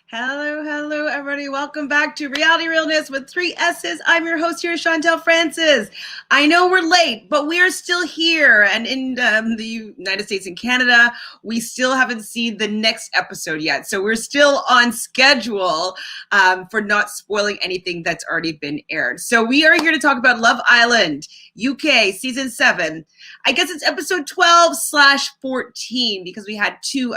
Hello, everybody. Welcome back to Reality Realness with 3 S's. I'm your host here, Chantel Francis. I know we're late, but we are still here. And in the United States and Canada, we still haven't seen the next episode yet. So we're still on schedule for not spoiling anything that's already been aired. So we are here to talk about Love Island, UK, Season 7. I guess it's episode 12/14 because we had two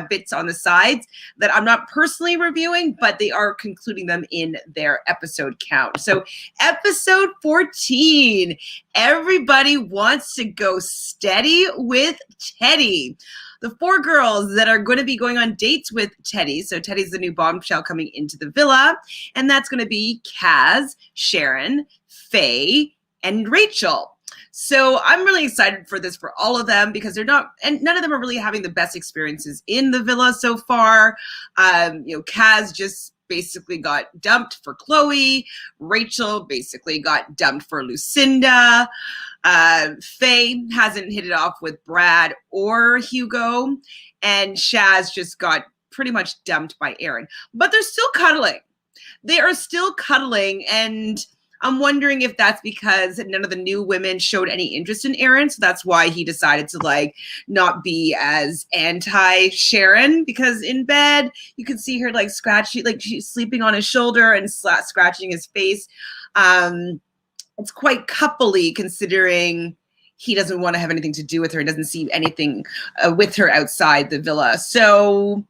bits on the sides that I'm not personally reviewing, but they are concluding them in their episode count. So episode 14, everybody wants to go steady with Teddy. The 4 girls that are going to be going on dates with Teddy. So Teddy's the new bombshell coming into the villa. And that's going to be Kaz, Sharon, Faye, and Rachel. So I'm really excited for this for all of them because they're not, and none of them are really having the best experiences in the villa so far. Kaz just basically got dumped for Chloe. Rachel basically got dumped for Lucinda. Faye hasn't hit it off with Brad or Hugo. And Shaz just got pretty much dumped by Aaron. But they're still cuddling. They are still cuddling, and I'm wondering if that's because none of the new women showed any interest in Aaron. So that's why he decided to not be as anti-Sharon, because in bed you can see her scratching, she's sleeping on his shoulder and scratching his face. It's quite coupley considering he doesn't want to have anything to do with her. He doesn't see anything with her outside the villa. So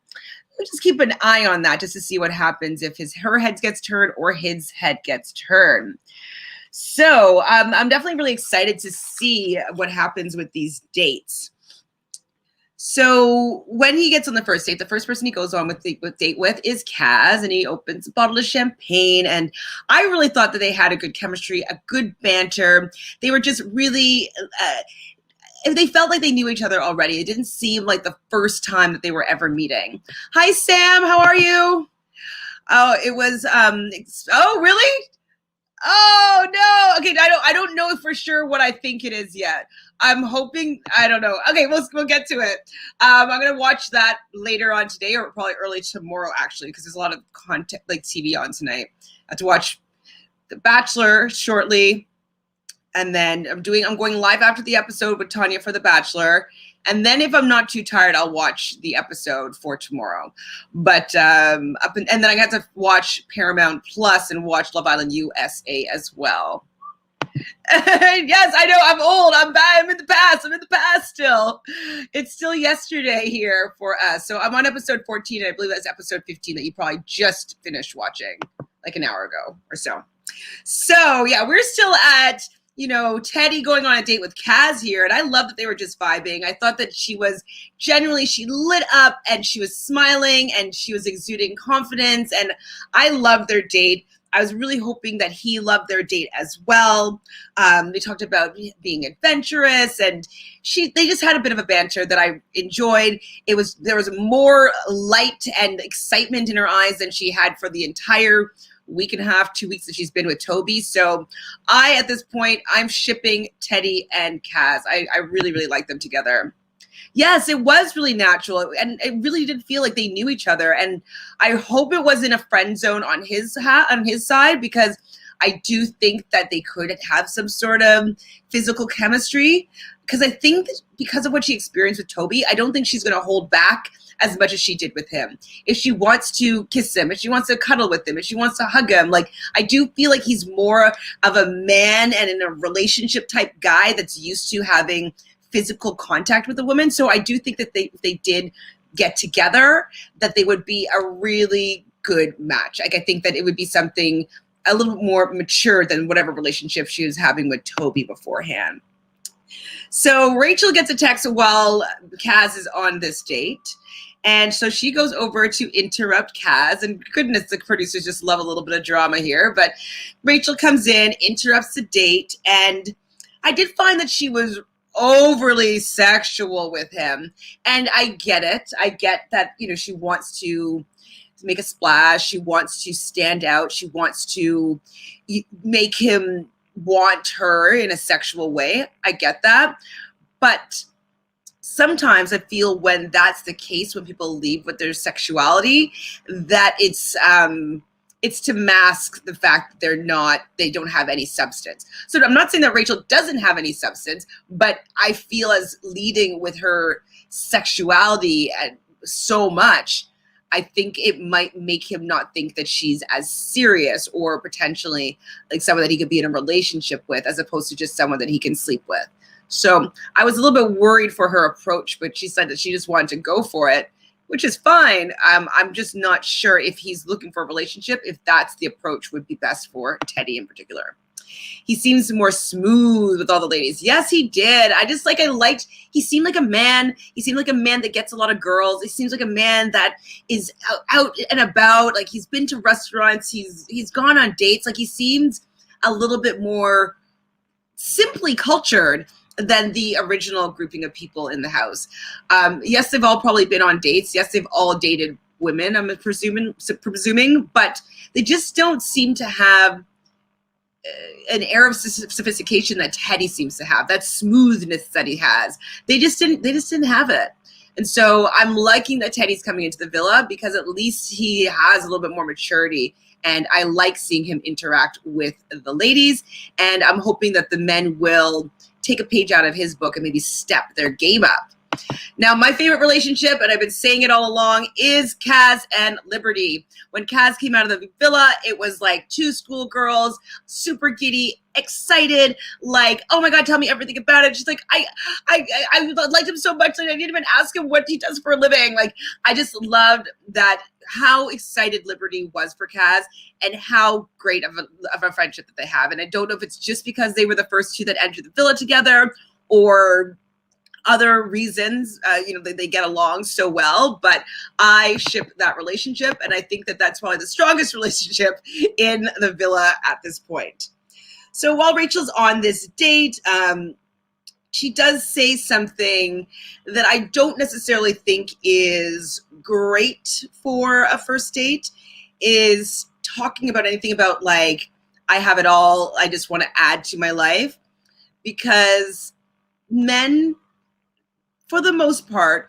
we'll just keep an eye on that just to see what happens if her head gets turned or his head gets turned. So I'm definitely really excited to see what happens with these dates. So when he gets on the first date, the first person he goes on with date with is Kaz, and he opens a bottle of champagne. And I really thought that they had a good chemistry, a good banter. They were just really they felt like they knew each other already. It didn't seem like the first time that they were ever meeting. Hi, Sam. How are you? Oh, it was, oh, really? Oh, no. Okay, I don't know for sure what I think it is yet. I'm hoping, I don't know. Okay, we'll get to it. I'm going to watch that later on today, or probably early tomorrow, actually, because there's a lot of content, TV on tonight. I have to watch The Bachelor shortly. And then I'm going live after the episode with Tanya for The Bachelor. And then if I'm not too tired, I'll watch the episode for tomorrow. But and then I got to watch Paramount Plus and watch Love Island USA as well. Yes, I know, I'm old. I'm in the past. I'm in the past still. It's still yesterday here for us. So I'm on episode 14, and I believe that's episode 15 that you probably just finished watching like an hour ago or so. So yeah, we're still at Teddy going on a date with Kaz here. And I love that they were just vibing. I thought that she lit up and she was smiling and she was exuding confidence. And I loved their date. I was really hoping that he loved their date as well. They talked about being adventurous, and they just had a bit of a banter that I enjoyed. There was more light and excitement in her eyes than she had for the entire week and a half, 2 weeks that she's been with Toby. So at this point, I'm shipping Teddy and Kaz. I really, really like them together. Yes, it was really natural, and it really did feel like they knew each other. And I hope it wasn't a friend zone on his side, because I do think that they could have some sort of physical chemistry. Because I think because of what she experienced with Toby, I don't think she's going to hold back as much as she did with him. If she wants to kiss him, if she wants to cuddle with him, if she wants to hug him, I do feel like he's more of a man and in a relationship type guy that's used to having physical contact with a woman. So I do think that if they did get together, that they would be a really good match. I think that it would be something a little bit more mature than whatever relationship she was having with Toby beforehand. So Rachel gets a text while Kaz is on this date. And so she goes over to interrupt Kaz. And goodness, the producers just love a little bit of drama here. But Rachel comes in, interrupts the date. And I did find that she was overly sexual with him. And I get it. I get that, she wants to make a splash. She wants to stand out. She wants to make him want her in a sexual way. I get that. But sometimes I feel when that's the case, when people leave with their sexuality, that it's to mask the fact that they don't have any substance. So I'm not saying that Rachel doesn't have any substance, but I feel as leading with her sexuality and so much, I think it might make him not think that she's as serious or potentially like someone that he could be in a relationship with, as opposed to just someone that he can sleep with. So I was a little bit worried for her approach, but she said that she just wanted to go for it, which is fine. I'm just not sure if he's looking for a relationship, if that's the approach would be best for Teddy in particular. He seems more smooth with all the ladies. Yes, he did. He seemed like a man. He seemed like a man that gets a lot of girls. He seems like a man that is out and about. Like he's been to restaurants. He's gone on dates. Like he seems a little bit more simply cultured than the original grouping of people in the house. Yes, they've all probably been on dates. Yes, they've all dated women, I'm presuming, but they just don't seem to have an air of sophistication that Teddy seems to have, that smoothness that he has. They just didn't have it. And so I'm liking that Teddy's coming into the villa because at least he has a little bit more maturity. And I like seeing him interact with the ladies. And I'm hoping that the men will take a page out of his book and maybe step their game up. Now, my favorite relationship, and I've been saying it all along, is Kaz and Liberty. When Kaz came out of the villa, it was like two schoolgirls, super giddy, excited, like, oh my God, tell me everything about it. She's like, I liked him so much that I didn't even ask him what he does for a living. Like, I just loved that, how excited Liberty was for Kaz and how great of a friendship that they have. And I don't know if it's just because they were the first two that entered the villa together or other reasons, they get along so well, but I ship that relationship. And I think that that's probably the strongest relationship in the villa at this point. So while Rachel's on this date, she does say something that I don't necessarily think is great for a first date, is talking about anything about like, I have it all, I just want to add to my life. Because men, for the most part,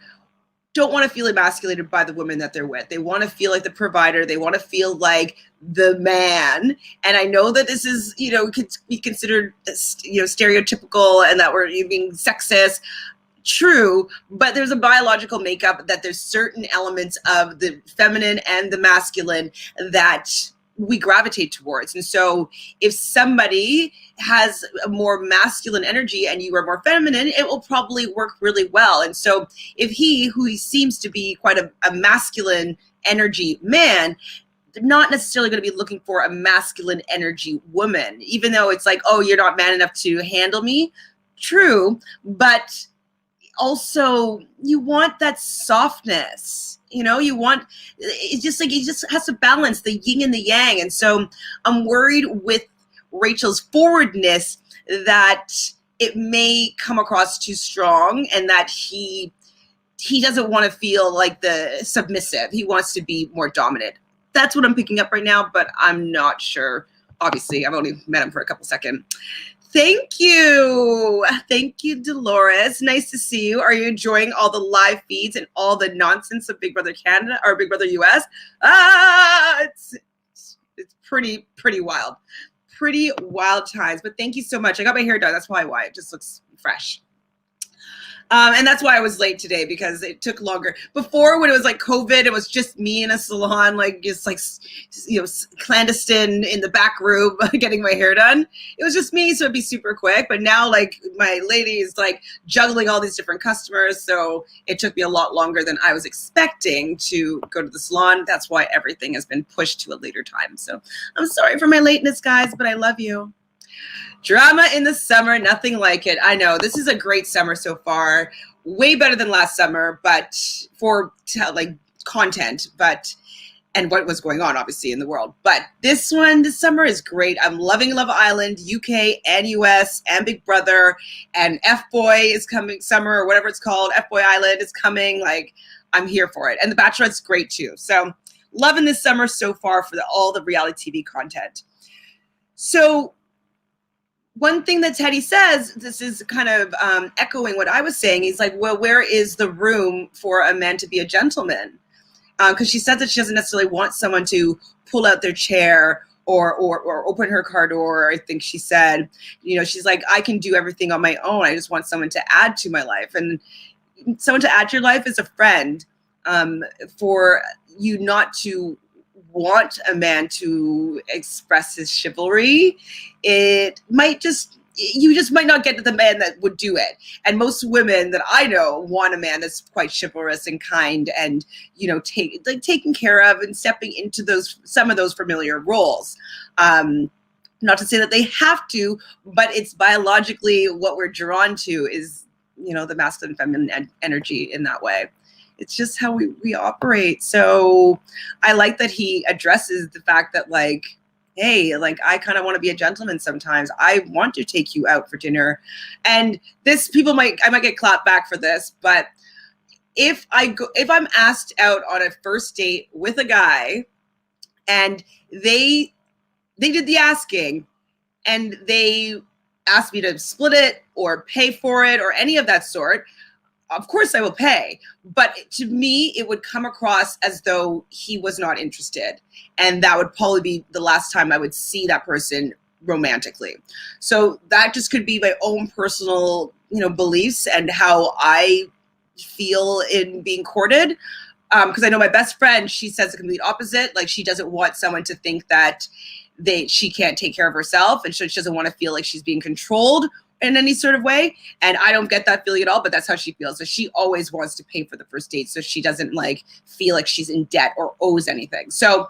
don't want to feel emasculated by the women that they're with. They want to feel like the provider. They want to feel like the man. And I know that this is, could be considered, stereotypical and that we're being sexist. True, but there's a biological makeup that there's certain elements of the feminine and the masculine that we gravitate towards. And so if somebody has a more masculine energy and you are more feminine, it will probably work really well. And so if who he seems to be quite a masculine energy man, not necessarily going to be looking for a masculine energy woman, even though it's like, oh, you're not man enough to handle me. True, but also you want that softness. You want, it's just like, he just has to balance the yin and the yang. And so I'm worried with Rachel's forwardness that it may come across too strong and that he doesn't want to feel like the submissive. He wants to be more dominant. That's what I'm picking up right now, but I'm not sure. Obviously, I've only met him for a couple seconds. Thank you. Thank you, Dolores. Nice to see you. Are you enjoying all the live feeds and all the nonsense of Big Brother Canada or Big Brother US? It's pretty wild. Pretty wild times. But thank you so much. I got my hair done. That's why it just looks fresh. And that's why I was late today, because it took longer. Before, when it was like COVID, it was just me in a salon, like just like, clandestine in the back room getting my hair done. It was just me, so it'd be super quick. But now, like, my lady is like juggling all these different customers, so it took me a lot longer than I was expecting to go to the salon. That's why everything has been pushed to a later time. So I'm sorry for my lateness, guys, but I love you. Drama in the summer, nothing like it. I know, this is a great summer so far. Way better than last summer, but for like content, and what was going on obviously in the world. But this summer is great. I'm loving Love Island, UK and US and Big Brother, and F-Boy is coming, summer or whatever it's called. F-Boy Island is coming. Like, I'm here for it. And The Bachelorette's great too. So loving this summer so far for all the reality TV content. So one thing that Teddy says, this is kind of echoing what I was saying. He's like, well, where is the room for a man to be a gentleman? Because she said that she doesn't necessarily want someone to pull out their chair or open her car door. I think she said, she's like, I can do everything on my own. I just want someone to add to my life. And someone to add to your life is a friend. For you not to want a man to express his chivalry, you just might not get to the man that would do it. And most women that I know want a man that's quite chivalrous and kind and, taken care of and stepping into some of those familiar roles. Not to say that they have to, but it's biologically what we're drawn to is, the masculine feminine energy in that way. It's just how we operate. So I like that he addresses the fact that, like, hey, like, I kind of want to be a gentleman sometimes. I want to take you out for dinner. And I might get clapped back for this, but if I'm asked out on a first date with a guy and they did the asking and they asked me to split it or pay for it or any of that sort, of course I will pay. But to me, it would come across as though he was not interested. And that would probably be the last time I would see that person romantically. So that just could be my own personal, beliefs and how I feel in being courted. Because I know my best friend, she says the complete opposite. Like, she doesn't want someone to think that she can't take care of herself, and she doesn't want to feel like she's being controlled in any sort of way. And I don't get that feeling at all, but that's how she feels. So she always wants to pay for the first date so she doesn't feel like she's in debt or owes anything. So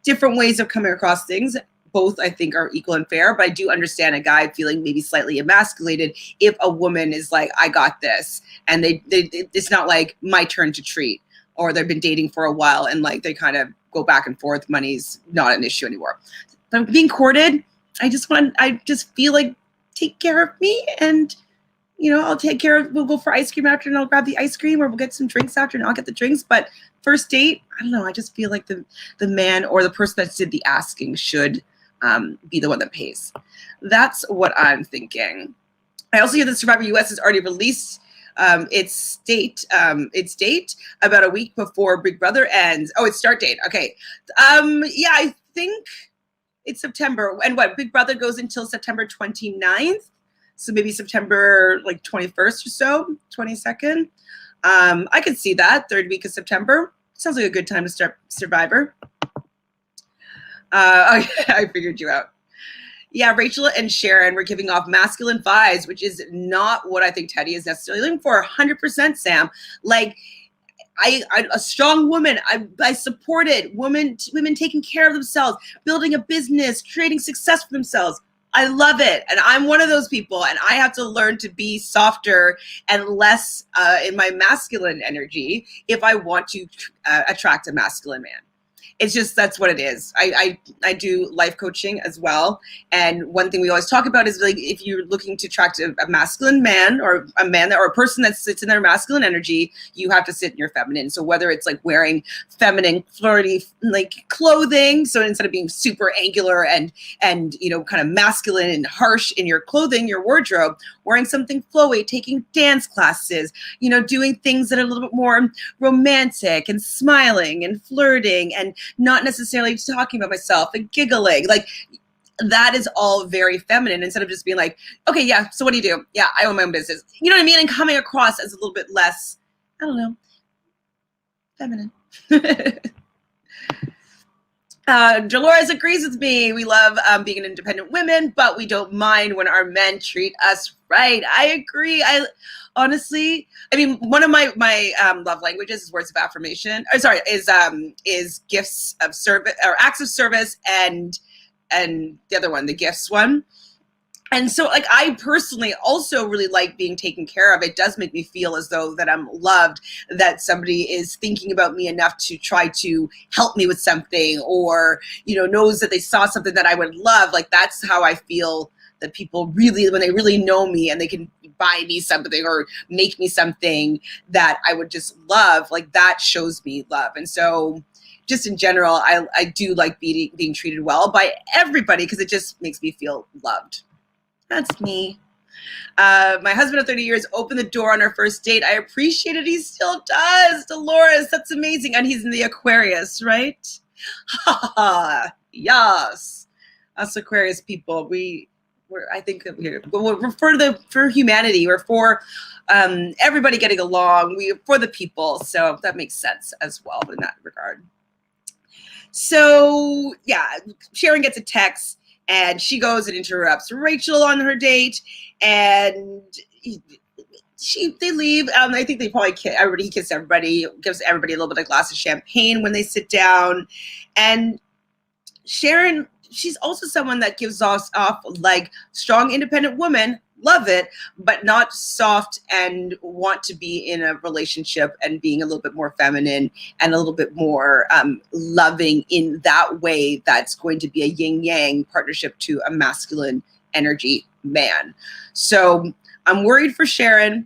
different ways of coming across things. Both, I think, are equal and fair, but I do understand a guy feeling maybe slightly emasculated if a woman is like, I got this. And it's not like my turn to treat, or they've been dating for a while and they kind of go back and forth. Money's not an issue anymore. But being courted, I just feel like, take care of me, and I'll take care of, we'll go for ice cream after and I'll grab the ice cream, or we'll get some drinks after and I'll get the drinks. But first date, I don't know, I just feel like the man or the person that did the asking should be the one that pays. That's what I'm thinking. I also hear that Survivor US has already released its date about a week before Big Brother ends. Oh, its start date. Okay. Yeah, I think it's September. And Big Brother goes until September 29th. So maybe September 21st or so, 22nd. I could see that, third week of September. Sounds like a good time to start Survivor. Oh, yeah, I figured you out. Yeah, Rachel and Sharon were giving off masculine vibes, which is not what I think Teddy is necessarily looking for. 100%, Sam. A strong woman. I supported women taking care of themselves, building a business, creating success for themselves. I love it. And I'm one of those people, and I have to learn to be softer and less in my masculine energy if I want to attract a masculine man. It's just, that's what it is. I do life coaching as well. And one thing we always talk about is if you're looking to attract a masculine man or a man or a person that sits in their masculine energy, you have to sit in your feminine. So whether it's wearing feminine, flirty, clothing. So instead of being super angular and kind of masculine and harsh in your clothing, your wardrobe, wearing something flowy, taking dance classes, doing things that are a little bit more romantic and smiling and flirting and not necessarily talking about myself and giggling. That is all very feminine, instead of just being like, okay, yeah, so what do you do? Yeah, I own my own business. You know what I mean? And coming across as a little bit less, I don't know, feminine. Dolores agrees with me. We love being independent women, but we don't mind when our men treat us right. I agree. Honestly, one of my love languages is words of affirmation. Is gifts of service or acts of service, and the other one, the gifts one. And so I personally also really like being taken care of. It does make me feel as though that I'm loved, that somebody is thinking about me enough to try to help me with something, or, knows that they saw something that I would love. That's how I feel that people really, when they really know me and they can buy me something or make me something that I would just love, that shows me love. And so just in general, I do like being treated well by everybody, because it just makes me feel loved. That's me. My husband of 30 years opened the door on our first date. I appreciate it. He still does. Dolores, that's amazing. And he's in the Aquarius, right? Ha ha. Yes. Us Aquarius people, I think that we're for humanity. We're for everybody getting along. We're for the people. So that makes sense as well in that regard. So yeah, Sharon gets a text and she goes and interrupts Rachel on her date, and they leave. I think they probably he kissed everybody, gives everybody a little bit of glass of champagne when they sit down. And Sharon, she's also someone that gives off like strong, independent woman, love it, but not soft and want to be in a relationship and being a little bit more feminine and a little bit more loving in that way. That's going to be a yin yang partnership to a masculine energy man. So I'm worried for Sharon.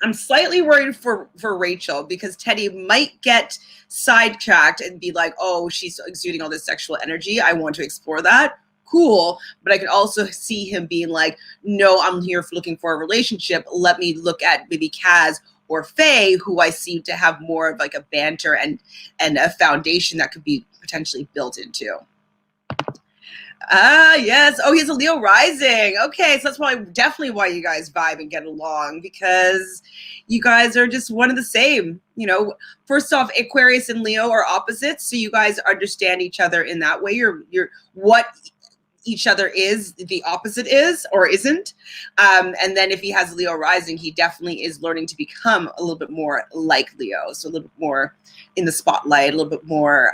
I'm slightly worried for Rachel, because Teddy might get sidetracked and be like, oh, she's exuding all this sexual energy. I want to explore that. Cool. But I could also see him being like, no, I'm here looking for a relationship. Let me look at maybe Kaz or Faye, who I see to have more of like a banter and a foundation that could be potentially built into. Yes. Oh, he's a Leo rising. Okay, so that's probably definitely why you guys vibe and get along, because you guys are just one of the same. You know, first off, Aquarius and Leo are opposites, so you guys understand each other in that way. You're what each other is, the opposite is or isn't. And then if he has Leo rising, he definitely is learning to become a little bit more like Leo. So a little bit more in the spotlight, a little bit more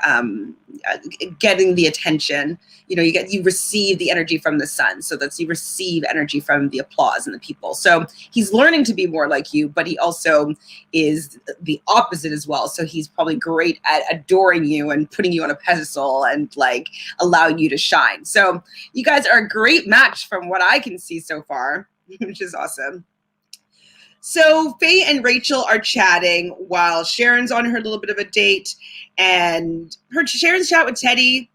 getting the attention. You know, you receive the energy from the sun. So that's, you receive energy from the applause and the people. So he's learning to be more like you, but he also is the opposite as well. So he's probably great at adoring you and putting you on a pedestal and like allowing you to shine. So you guys are a great match from what I can see so far, which is awesome. So Faye and Rachel are chatting while Sharon's on her little bit of a date, and Sharon's chat with Teddy.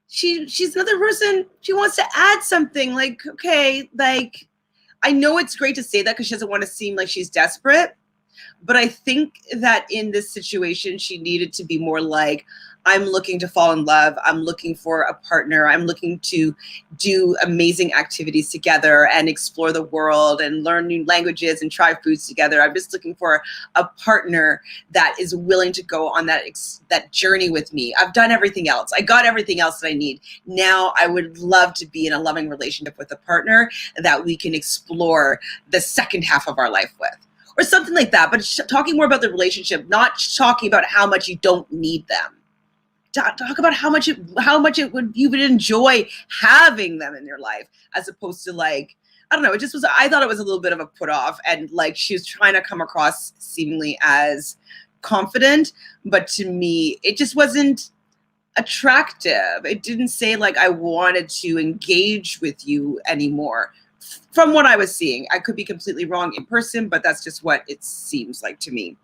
She's another person. She wants to add something like, okay, like, I know it's great to say that because she doesn't want to seem like she's desperate, but I think that in this situation, she needed to be more like, I'm looking to fall in love. I'm looking for a partner. I'm looking to do amazing activities together and explore the world and learn new languages and try foods together. I'm just looking for a partner that is willing to go on that journey with me. I've done everything else. I got everything else that I need. Now I would love to be in a loving relationship with a partner that we can explore the second half of our life with, or something like that. But talking more about the relationship, not talking about how much you don't need them. Talk about how much you would enjoy having them in your life, as opposed to like, I don't know. It just was, I thought it was a little bit of a put off, and like she was trying to come across seemingly as confident, but to me, it just wasn't attractive. It didn't say like I wanted to engage with you anymore. From what I was seeing, I could be completely wrong in person, but that's just what it seems like to me.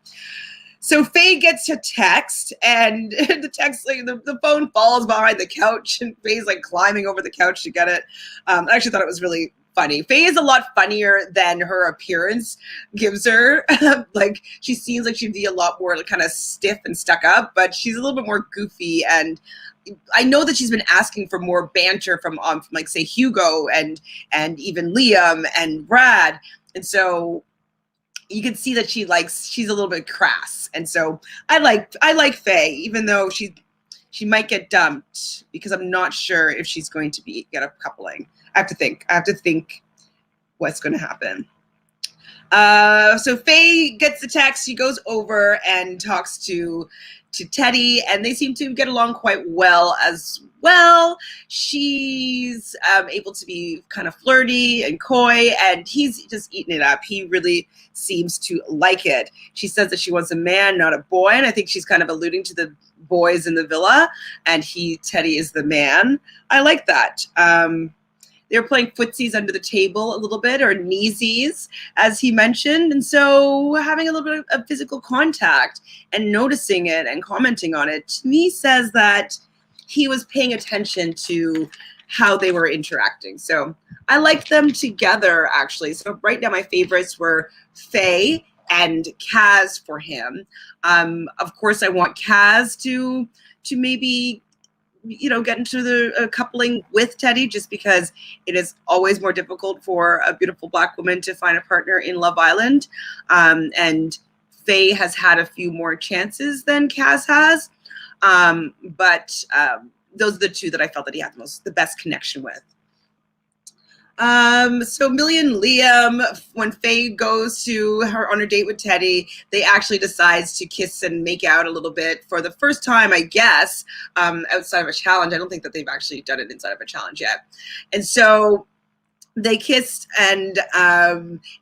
So Faye gets a text, and the text, like the phone falls behind the couch, and Faye's like climbing over the couch to get it. I actually thought it was really funny. Faye is a lot funnier than her appearance gives her. Like, she seems like she'd be a lot more like, kind of stiff and stuck up, but she's a little bit more goofy. And I know that she's been asking for more banter from like, say, Hugo and even Liam and Brad. And so you can see that she's a little bit crass. And so I like Faye, even though she might get dumped, because I'm not sure if she's going to get a coupling. I have to think what's going to happen. So Faye gets the text. She goes over and talks to Teddy, and they seem to get along quite well as well. She's able to be kind of flirty and coy, and he's just eating it up. He really seems to like it. She says that she wants a man, not a boy, and I think she's kind of alluding to the boys in the villa, and Teddy is the man. I like that. They were playing footsies under the table a little bit, or kneesies, as he mentioned. And so having a little bit of physical contact and noticing it and commenting on it, to me, says that he was paying attention to how they were interacting. So I liked them together, actually. So right now my favorites were Faye and Kaz for him. Of course, I want Kaz to maybe get into the coupling with Teddy, just because it is always more difficult for a beautiful Black woman to find a partner in Love Island. And Faye has had a few more chances than Kaz has. But those are the two that I felt that he had the best connection with. So Millie and Liam, when Faye goes to her on her date with Teddy, they actually decides to kiss and make out a little bit for the first time, I guess, outside of a challenge. I don't think that they've actually done it inside of a challenge yet. And so they kissed, and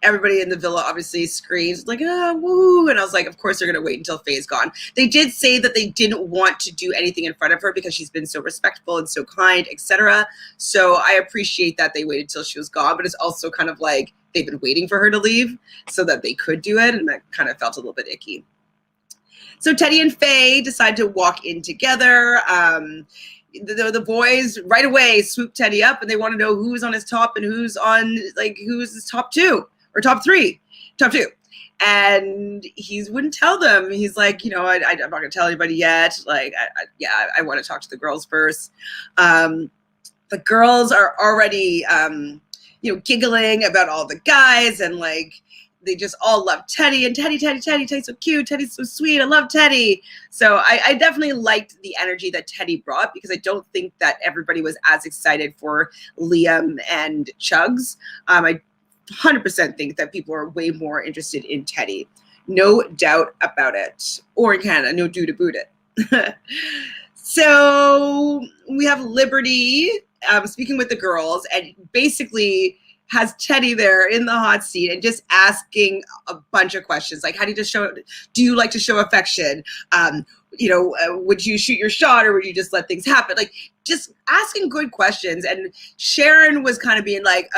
everybody in the villa obviously screams like, "Ah, woo!" And I was like, of course they're gonna wait until Faye's gone. They did say that they didn't want to do anything in front of her because she's been so respectful and so kind, etc. So I appreciate that they waited till she was gone, but it's also kind of like they've been waiting for her to leave so that they could do it, and that kind of felt a little bit icky. So Teddy and Faye decide to walk in together. The boys right away swoop Teddy up, and they want to know who's on his top and who's his top two or top two. And he wouldn't tell them. He's like, I'm not gonna tell anybody yet. Like, I want to talk to the girls first. The girls are already, giggling about all the guys, and like, they just all love Teddy, and Teddy's so cute. Teddy's so sweet. I love Teddy. So I definitely liked the energy that Teddy brought, because I don't think that everybody was as excited for Liam and Chugs. I 100% think that people are way more interested in Teddy. No doubt about it. Or in Canada, no do to boot it. So we have Liberty speaking with the girls, and basically has Teddy there in the hot seat and just asking a bunch of questions. Like, do you like to show affection? Would you shoot your shot, or would you just let things happen? Like, just asking good questions. And Sharon was kind of being like,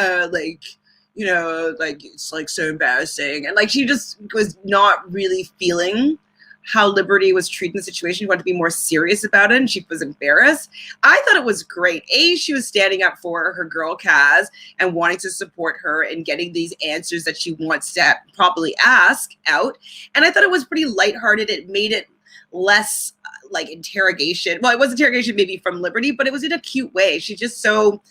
it's like so embarrassing. And like, she just was not really feeling how Liberty was treating the situation. She wanted to be more serious about it, and she was embarrassed. I thought it was great. She was standing up for her girl Kaz and wanting to support her and getting these answers that she wants to probably ask out. And I thought it was pretty lighthearted. It made it less like interrogation. Well, it was interrogation maybe from Liberty, but it was in a cute way. She's not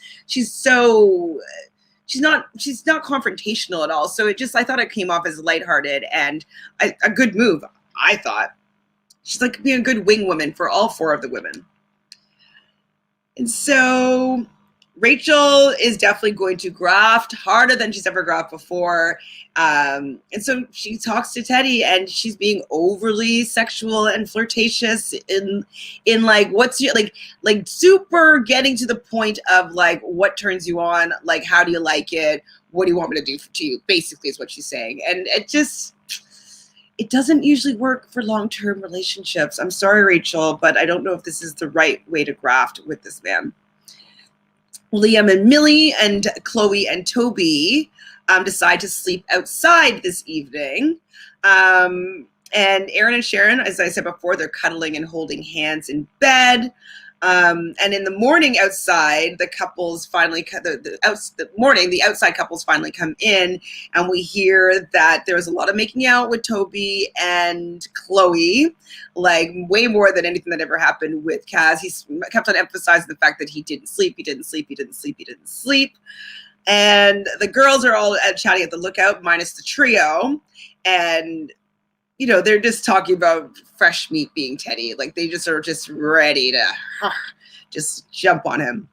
confrontational at all. So I thought it came off as lighthearted and a good move. I thought she's like being a good wing woman for all four of the women. And so Rachel is definitely going to graft harder than she's ever grafted before. And so she talks to Teddy, and she's being overly sexual and flirtatious in like, what's your, like super getting to the point of like, what turns you on? Like, how do you like it? What do you want me to do to you? Basically is what she's saying. And it doesn't usually work for long-term relationships. I'm sorry, Rachel, but I don't know if this is the right way to graft with this man. Liam and Millie and Chloe and Toby decide to sleep outside this evening. And Aaron and Sharon, as I said before, they're cuddling and holding hands in bed. And in the morning outside, the couples finally the outside couples finally come in, and we hear that there was a lot of making out with Toby and Chloe, like way more than anything that ever happened with Kaz. He kept on emphasizing the fact that he didn't sleep. And the girls are all chatting at the lookout, minus the trio, and they're just talking about fresh meat being Teddy. Like, they just are just ready to just jump on him.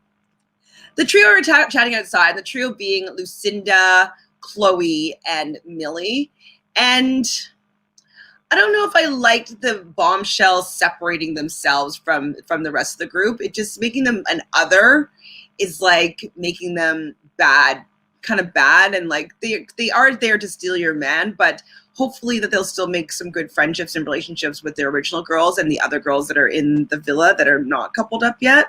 The trio are chatting outside, the trio being Lucinda, Chloe, and Millie. And I don't know if I liked the bombshells separating themselves from the rest of the group. It just making them an other is like making them kind of bad. And like, they are there to steal your man, but hopefully that they'll still make some good friendships and relationships with their original girls and the other girls that are in the villa that are not coupled up yet.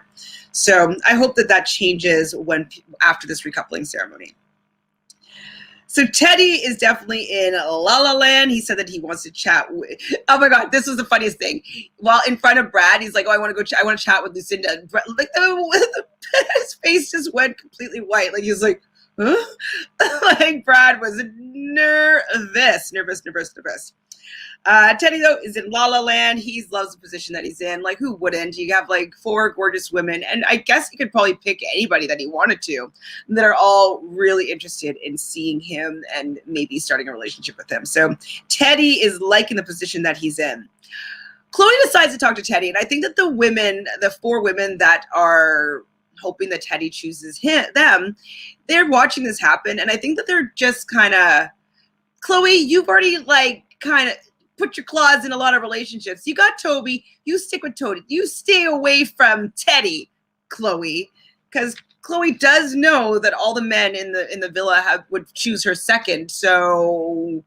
So I hope that changes after this recoupling ceremony. So Teddy is definitely in La La Land. He said that he wants to chat with, oh my God, this was the funniest thing. While in front of Brad, he's like, oh, I want to chat with Lucinda. And Brad, like, his face just went completely white. Like, he was like, Like Brad was nervous. Teddy, though, is in La La Land. He loves the position that he's in. Like, who wouldn't? You have like 4 gorgeous women, and I guess he could probably pick anybody that he wanted to, that are all really interested in seeing him and maybe starting a relationship with him. So Teddy is liking the position that he's in. Chloe decides to talk to Teddy, and I think that the 4 women that are hoping that Teddy chooses them, they're watching this happen, and I think that they're just kind of, Chloe, you've already like kind of put your claws in a lot of relationships. You got Toby, you stick with Toby. You stay away from Teddy, Chloe, because Chloe does know that all the men in the villa would choose her second. So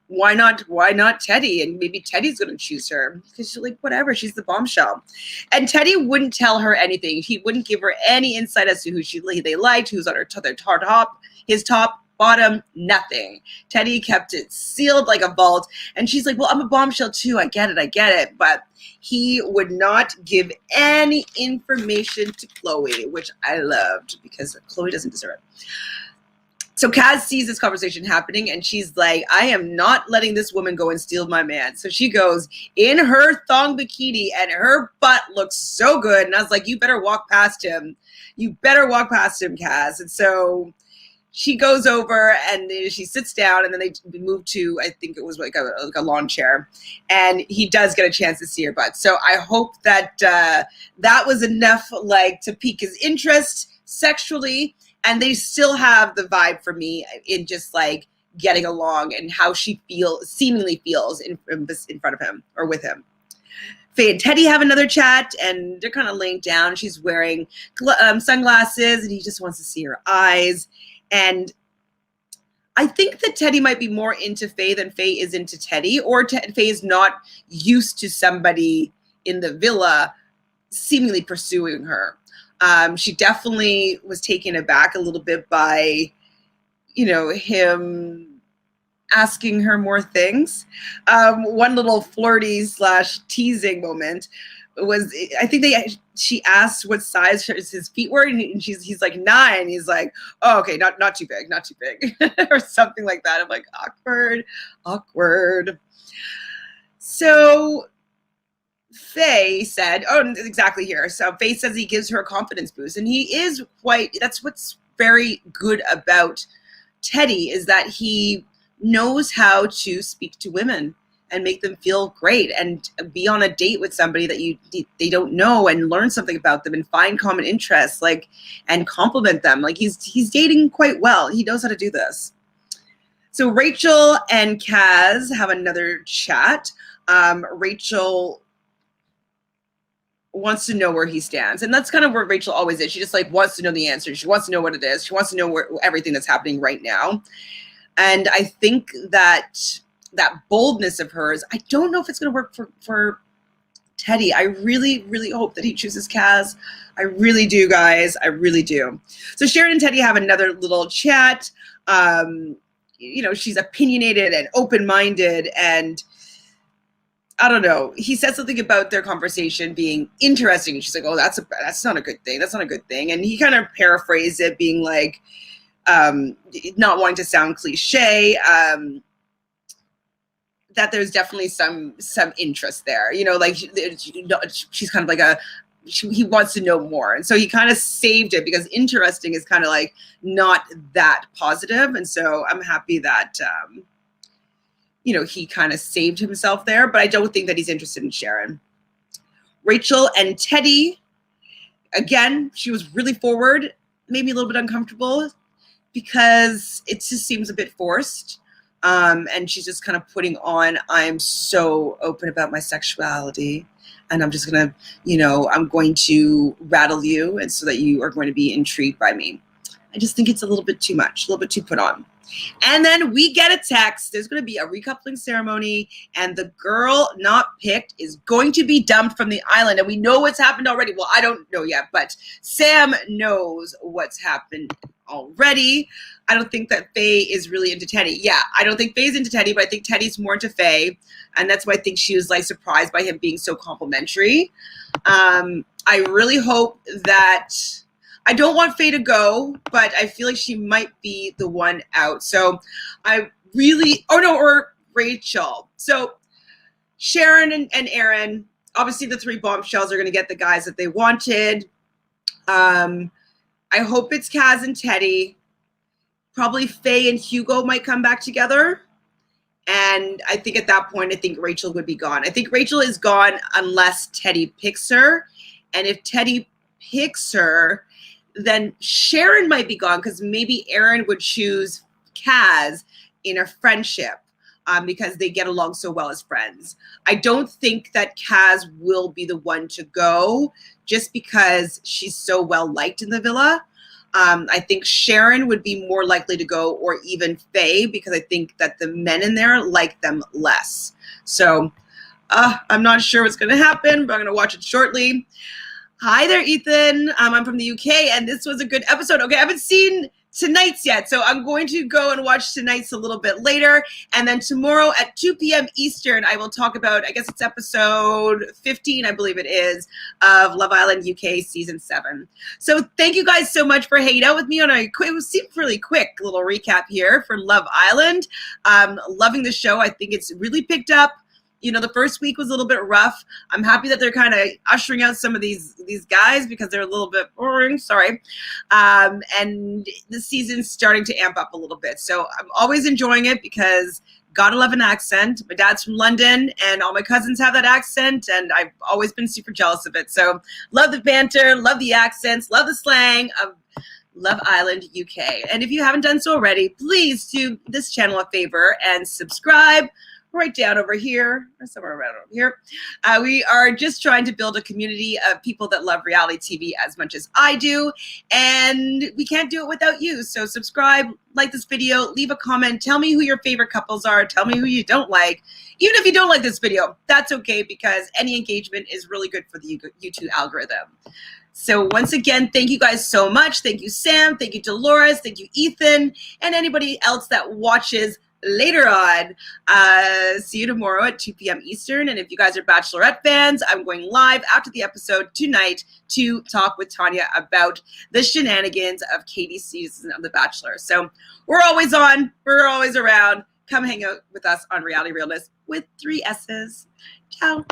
why not Teddy? And maybe Teddy's going to choose her because she's like, whatever, she's the bombshell. And Teddy wouldn't tell her anything. He wouldn't give her any insight as to who they liked, who's on their top, his top, bottom, nothing. Teddy kept it sealed like a vault. And she's like, well, I'm a bombshell too. I get it. But he would not give any information to Chloe, which I loved because Chloe doesn't deserve it. So Kaz sees this conversation happening, and she's like, I am not letting this woman go and steal my man. So she goes in her thong bikini, and her butt looks so good. And I was like, you better walk past him. Kaz. And so she goes over and she sits down, and then they move to, I think it was like a lawn chair, and he does get a chance to see her butt. So I hope that that was enough like to pique his interest sexually. And they still have the vibe for me in just like getting along and how she seemingly feels in front of him or with him. Faye and Teddy have another chat, and they're kind of laying down. She's wearing sunglasses, and he just wants to see her eyes. And I think that Teddy might be more into Faye than Faye is into Teddy, or Faye is not used to somebody in the villa seemingly pursuing her. She definitely was taken aback a little bit by, him asking her more things. One little flirty / teasing moment was, I think she asked what size his feet were, and he's like 9. He's like, oh, okay, not too big, or something like that. I'm like, awkward. So Faye said, exactly here. So Faye says he gives her a confidence boost, and he is that's what's very good about Teddy, is that he knows how to speak to women and make them feel great and be on a date with somebody that they don't know and learn something about them and find common interests, and compliment them. Like he's dating quite well. He knows how to do this. So Rachel and Kaz have another chat. Rachel wants to know where he stands. And that's kind of where Rachel always is. She just wants to know the answer. She wants to know what it is. She wants to know everything that's happening right now. And I think that boldness of hers, I don't know if it's going to work for Teddy. I really, really hope that he chooses Kaz. I really do, guys. I really do. So Sharon and Teddy have another little chat. She's opinionated and open-minded, and I don't know. He said something about their conversation being interesting. And she's like, oh, that's not a good thing. That's not a good thing. And he kind of paraphrased it, being like, not wanting to sound cliche, that there's definitely some interest there. She's kind of like he wants to know more. And so he kind of saved it, because interesting is kind of like not that positive. And so I'm happy that, he kind of saved himself there, but I don't think that he's interested in Sharon. Rachel and Teddy, again, she was really forward, made me a little bit uncomfortable because it just seems a bit forced. And she's just kind of putting on, I'm so open about my sexuality, and I'm just going to, I'm going to rattle you, and so that you are going to be intrigued by me. I just think it's a little bit too much, a little bit too put on. And then we get a text. There's going to be a recoupling ceremony, and the girl not picked is going to be dumped from the island. And we know what's happened already. Well, I don't know yet, but Sam knows what's happened already. I don't think that Faye is really into Teddy. Yeah, I don't think Faye's into Teddy, but I think Teddy's more into Faye. And that's why I think she was surprised by him being so complimentary. I really hope that I don't want Faye to go, but I feel like she might be the one out. So I really, or Rachel. So Sharon and Aaron, obviously the three bombshells are going to get the guys that they wanted. I hope it's Kaz and Teddy. Probably Faye and Hugo might come back together. And I think at that point, I think Rachel would be gone. I think Rachel is gone unless Teddy picks her. And if Teddy picks her, then Sharon might be gone because maybe Aaron would choose Kaz in a friendship because they get along so well as friends. I don't think that Kaz will be the one to go just because she's so well liked in the villa. I think Sharon would be more likely to go, or even Faye, because I think that the men in there like them less. So I'm not sure what's going to happen, but I'm going to watch it shortly. Hi there, Ethan. I'm from the UK, and this was a good episode. Okay, I haven't seen tonight's yet, so I'm going to go and watch tonight's a little bit later, and then tomorrow at 2 p.m. Eastern, I will talk about, I guess it's episode 15, I believe it is, of Love Island UK Season 7. So thank you guys so much for hanging out with me on it seemed really quick little recap here for Love Island. Loving the show. I think it's really picked up. The first week was a little bit rough. I'm happy that they're kind of ushering out some of these guys because they're a little bit boring. Sorry. And the season's starting to amp up a little bit. So I'm always enjoying it because gotta love an accent. My dad's from London and all my cousins have that accent and I've always been super jealous of it. So love the banter, love the accents, love the slang of Love Island UK. And if you haven't done so already, please do this channel a favor and subscribe. Right down over here, or somewhere around over here. We are just trying to build a community of people that love reality TV as much as I do, and we can't do it without you. So subscribe, like this video, leave a comment, tell me who your favorite couples are, tell me who you don't like. Even if you don't like this video, that's okay because any engagement is really good for the YouTube algorithm. So once again, thank you guys so much. Thank you, Sam. Thank you, Dolores. Thank you, Ethan, and anybody else that watches later on. See you tomorrow at 2 p.m. Eastern. And if you guys are Bachelorette fans, I'm going live after the episode tonight to talk with Tanya about the shenanigans of Katie's season of The Bachelor. So we're always on. We're always around. Come hang out with us on Reality Realness with 3 S's. Ciao.